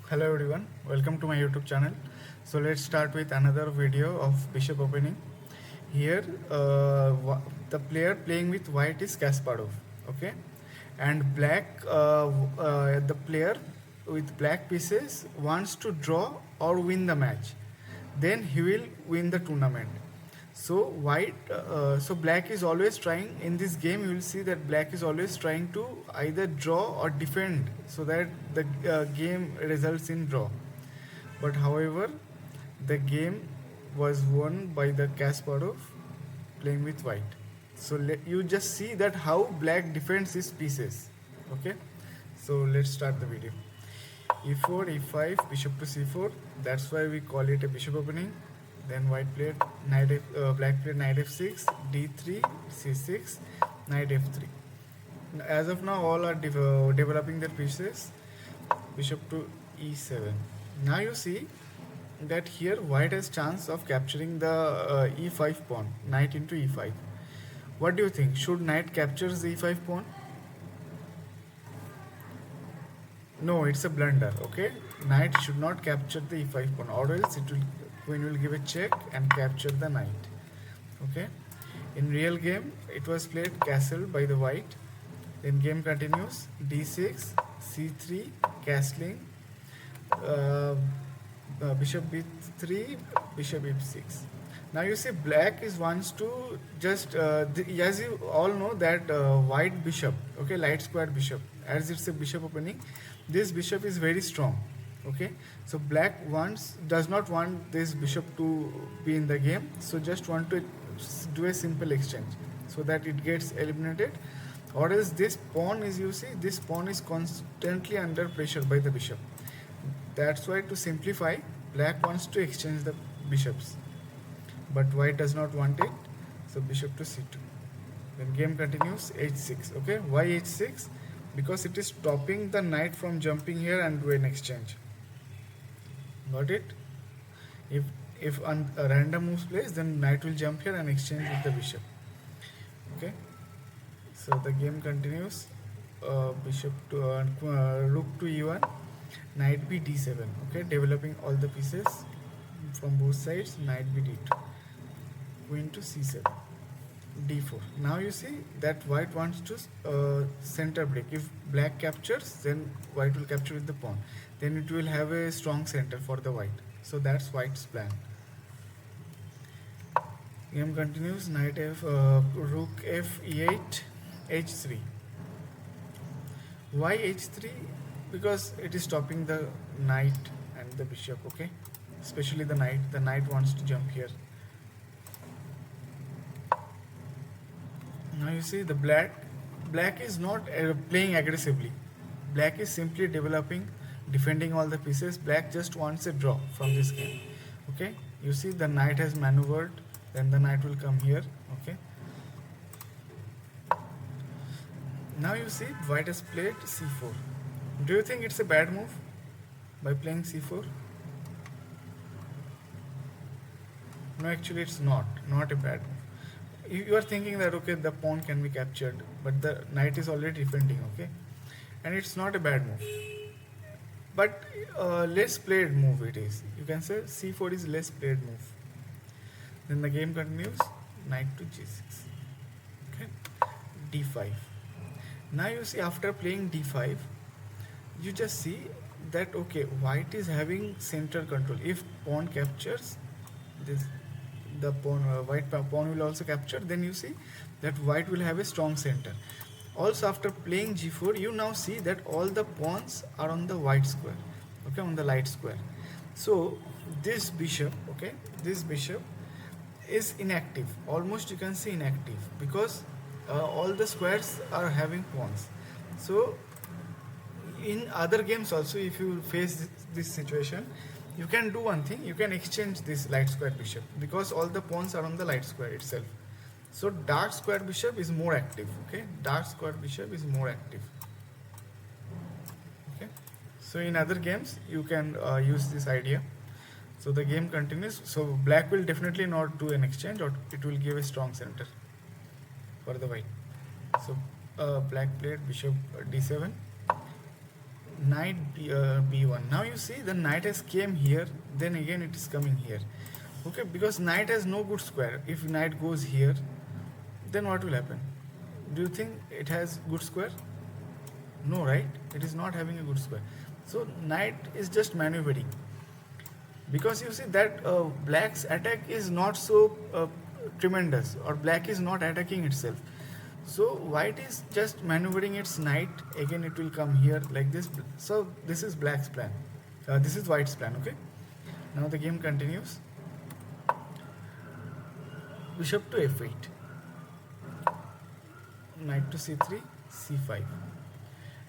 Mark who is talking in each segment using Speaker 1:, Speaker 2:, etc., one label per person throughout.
Speaker 1: Hello everyone, welcome to my YouTube channel. So let's start with another video of bishop opening. Here, the player playing with white is Kasparov, okay, and the player with black pieces wants to draw or win the match. Then he will win the tournament. So black is always trying in this game. You will see that black is always trying to either draw or defend, so that the game results in draw. But however, the game was won by the Kasparov playing with white. So you just see that how black defends his pieces. Okay, so let's start the video. E4, E5, bishop to C4. That's why we call it a bishop opening. Then white played black played knight F6, D3, C6, knight F3. As of now, all are developing their pieces. Bishop to E7. Now you see that here white has chance of capturing the E5 pawn, knight into E5. What do you think? Should knight captures the E5 pawn? No, it's a blunder. Okay, knight should not capture the E5 pawn, or else queen will give a check and capture the knight. Okay, in real game it was played castle by the white. Then game continues. D6, C3, castling, bishop b3, bishop f6. Now you see black is wants to just as you all know that white bishop, okay, light square bishop, as it's a bishop opening, this bishop is very strong. Okay, so black does not want this bishop to be in the game, so just want to do a simple exchange so that it gets eliminated, or else this pawn is, you see, this pawn is constantly under pressure by the bishop. That's why, to simplify, black wants to exchange the bishops, but white does not want it, so bishop to c2. Then game continues. H6. Okay, why h6? Because it is stopping the knight from jumping here and do an exchange. Got it? If a random moves place, then knight will jump here and exchange with the bishop. Okay, so the game continues. Bishop to rook to e1, knight b d7. Okay, developing all the pieces from both sides. Knight b d2, queen to c7, d4. Now you see that white wants to center break. If black captures, then white will capture with the pawn. Then it will have a strong center for the white. So that's white's plan. Game continues. Knight f, rook f e8, h3. Why h3? Because it is stopping the knight and the bishop. Okay, especially the knight. The knight wants to jump here. Now you see the black is not playing aggressively. Black is simply developing, defending all the pieces. Black just wants a draw from this game. Okay, you see the knight has maneuvered, then the knight will come here. Okay, now you see white has played c4. Do you think it's a bad move by playing c4? No, actually it's not a bad move. You are thinking that okay, the pawn can be captured, but the knight is already defending. Okay, and it's not a bad move, but less played move it is. You can say c4 is less played move. Then the game continues. Knight to g6. Okay, d5. Now you see, after playing d5, you just see that okay, white is having center control. If pawn captures, this the pawn white pawn will also capture. Then you see that white will have a strong center. Also, after playing g4, you now see that all the pawns are on the white square. Okay, on the light square. So this bishop, okay, this bishop is inactive. Almost you can see inactive, because all the squares are having pawns. So in other games also, if you face this situation, you can do one thing. You can exchange this light square bishop, because all the pawns are on the light square itself. So dark square bishop is more active. Okay, dark square bishop is more active. Okay, so in other games you can use this idea. So the game continues. So black will definitely not do an exchange, or it will give a strong center for the white. So black played bishop d7. b1. Now you see the knight has came here, then again it is coming here. Okay, because knight has no good square. If knight goes here, then what will happen? Do you think it has good square? No, right? It is not having a good square. So knight is just maneuvering. Because you see that black's attack is not so tremendous, or black is not attacking itself. So white is just maneuvering its knight. Again it will come here like this. So this is black's plan. This is white's plan. Okay. Now the game continues. Bishop to f8. Knight to c3, c5.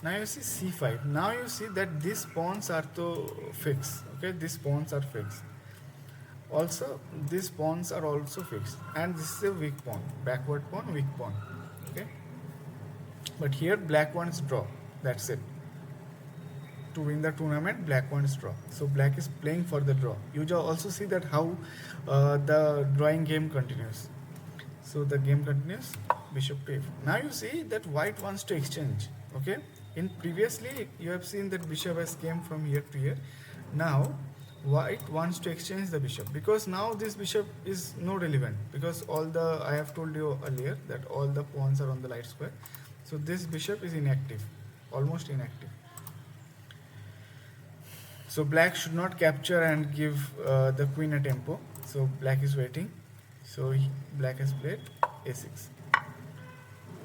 Speaker 1: Now you see c5. Now you see that these pawns are to fix. Okay, these pawns are fixed. Also, these pawns are also fixed, and this is a weak pawn. Backward pawn, weak pawn. Okay. But here black wants draw. That's it. To win the tournament, black wants draw. So black is playing for the draw. You also see that how the drawing game continues. So the game continues. Bishop to f. Now you see that white wants to exchange. Okay. In previously you have seen that bishop has came from here to here. Now white wants to exchange the bishop, because now this bishop is no relevant, because all the, I have told you earlier that all the pawns are on the light square. So this bishop is inactive, almost inactive. So black should not capture and give the queen a tempo. So black is waiting. So black has played a6.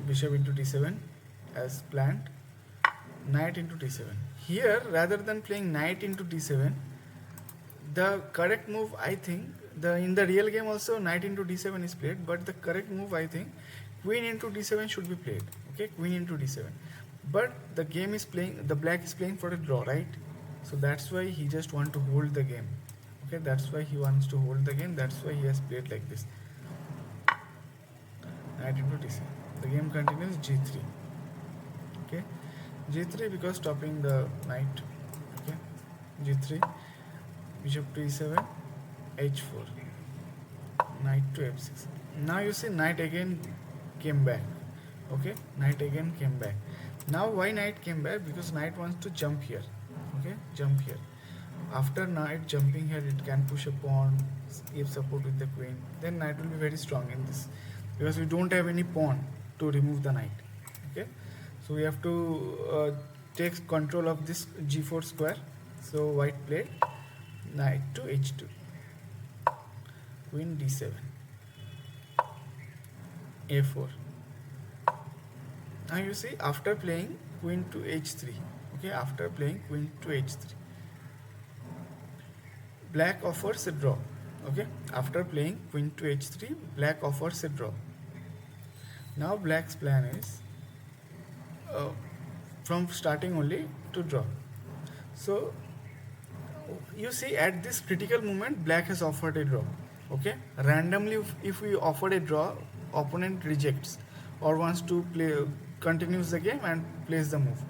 Speaker 1: Bishop into d7 as planned. Knight into d7. Here, rather than playing knight into d7, the correct move, I think, in the real game also knight into d7 is played, but the correct move, I think, queen into d7 should be played. Okay, queen into d7. But the game is playing, the black is playing for a draw, right? So that's why he just want to hold the game. Okay, that's why he wants to hold the game. That's why he has played like this. Knight into d7. The game continues. g3. Okay, g3 because stopping the knight. Okay, g3. Bishop to e7. h4. Knight to f6. Now you see knight again came back. Okay, knight again came back. Now why knight came back? Because knight wants to jump here. Okay, jump here. After knight jumping here, it can push a pawn, give support with the queen. Then knight will be very strong in this, because we don't have any pawn to remove the knight. Okay, so we have to take control of this g4 square. So white played knight to h2, queen d7, a4. Now you see after playing queen to h3. Okay, after playing queen to h3, black offers a draw. Okay, after playing queen to h3, black offers a draw. Now black's plan is from starting only to draw. So you see at this critical moment black has offered a draw. Okay, randomly if we offered a draw, opponent rejects or wants to play, continues the game and plays the move.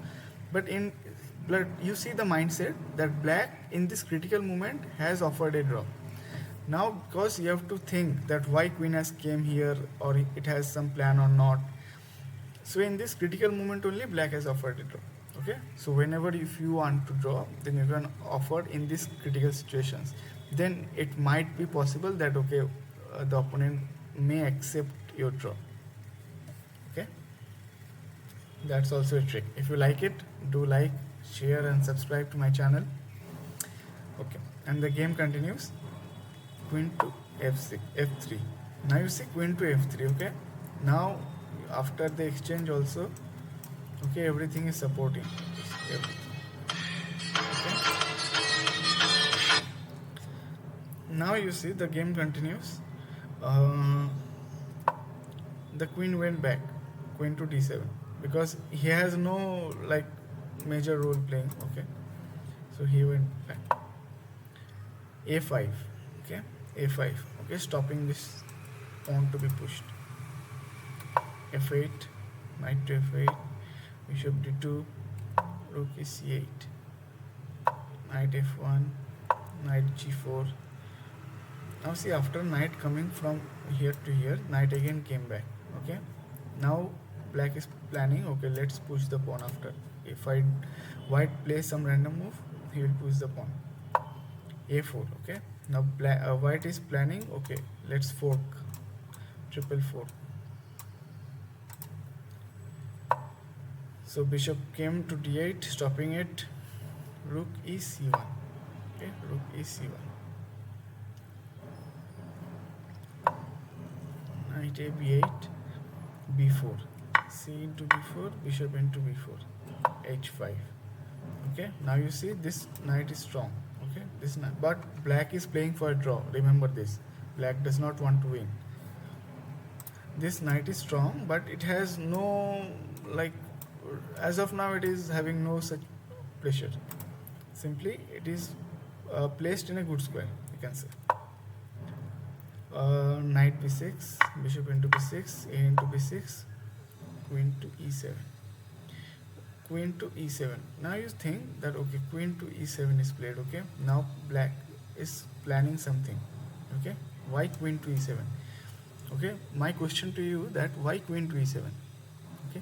Speaker 1: But you see the mindset that black in this critical moment has offered a draw. Now because you have to think that why queen has came here, or it has some plan or not. So in this critical moment only black has offered a draw. Okay, so whenever if you want to draw, then you can offer in these critical situations. Then it might be possible that okay, the opponent may accept your draw. Okay, that's also a trick. If you like it, do like, share and subscribe to my channel. Okay, and the game continues. Queen to f6, f3. Now you see queen to f3. Okay, now after the exchange also, okay, everything is supporting everything. Okay, now you see the game continues. The queen went back, queen to d7, because he has no like major role playing. Okay, so he went back. a5. Okay, a5. Okay, stopping this pawn to be pushed. f8, knight to f8, bishop d2, rook is c8, knight f1, knight g4. Now see after knight coming from here to here, knight again came back. Okay, now black is planning, okay, let's push the pawn after. If I white plays some random move, he will push the pawn. A4. Okay, now white is planning, okay, let's fork, triple fork. So bishop came to d8, stopping it. Rook e c1. Okay, rook e c1. Knight a b8, b4, c into b4, bishop into b4, h5. Okay, now you see this knight is strong. Okay, this knight, but black is playing for a draw. Remember this. Black does not want to win. This knight is strong, but it has no, like, as of now it is having no such pressure. Simply it is placed in a good square, you can say. Knight b6, bishop into b6, a into b6, queen to e7, queen to e7. Now you think that okay, queen to e7 is played. Okay, now black is planning something. Okay, why queen to e7? Okay, my question to you, that why queen to e7? Okay,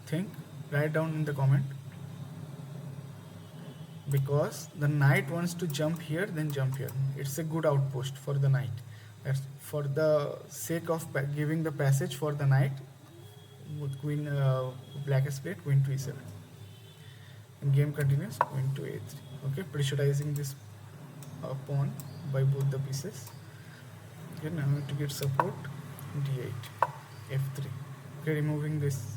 Speaker 1: think, write down in the comment. Because the knight wants to jump here, then jump here. It's a good outpost for the knight. That's for the sake of giving the passage for the knight. Queen, black has played queen to e7. And game continues, queen to a3. Okay, pressurizing this pawn by both the pieces. Okay, now I have to get support. d8, f3. Okay, removing this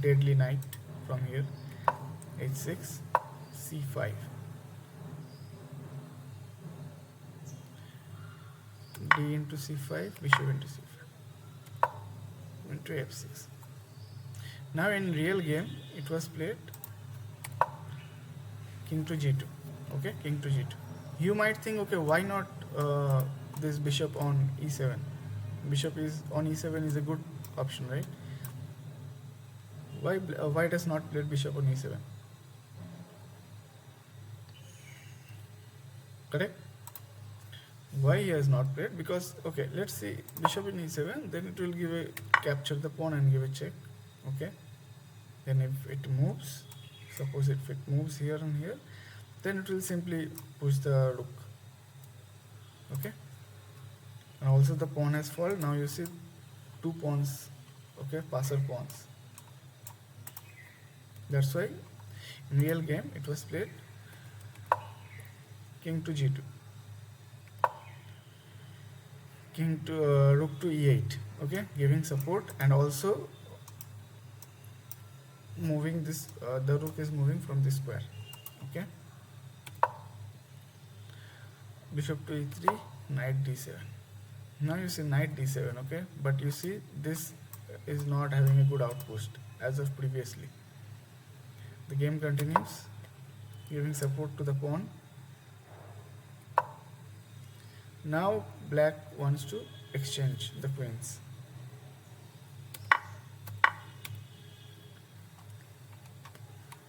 Speaker 1: deadly knight from here. h6. c5, d into c5, bishop into c5, into f6. Now in real game it was played king to g2. Okay, king to g2. You might think, okay, why not this bishop on e7? Bishop is on e7 is a good option, right? Why white has not played bishop on e7? Correct? Why he has not played? Because, okay, let's see, bishop in e7, then it will give a capture the pawn and give a check. Okay, then if it moves, suppose if it moves here and here, then it will simply push the rook. Okay, and also the pawn has fallen. Now you see two pawns, okay, passer pawns. That's why in real game it was played king to g2, king to rook to e8. Okay, giving support, and also moving this, the rook is moving from this square. Okay, bishop to e3, knight d7. Now you see knight d7. Okay, but you see this is not having a good outpost as of previously. The game continues, giving support to the pawn. Now black wants to exchange the queens.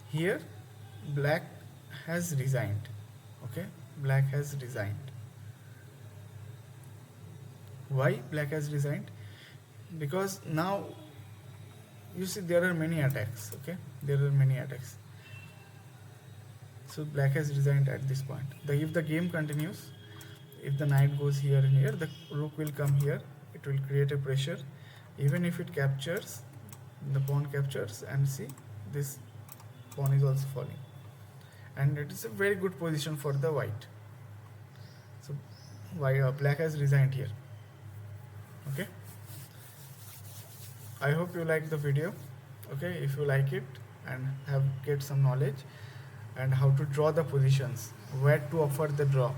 Speaker 1: Here black has resigned. Okay, black has resigned. Why black has resigned? Because now you see there are many attacks. Okay, there are many attacks. So black has resigned at this point. If the game continues, if the knight goes here and here, the rook will come here. It will create a pressure. Even if it captures, the pawn captures, and see this pawn is also falling. And it is a very good position for the white. So why black has resigned here. Okay. I hope you like the video. Okay, if you like it and get some knowledge and how to draw the positions, where to offer the draw.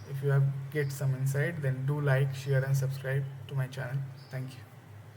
Speaker 1: If you have get some insight, then do like, share and subscribe to my channel. Thank you.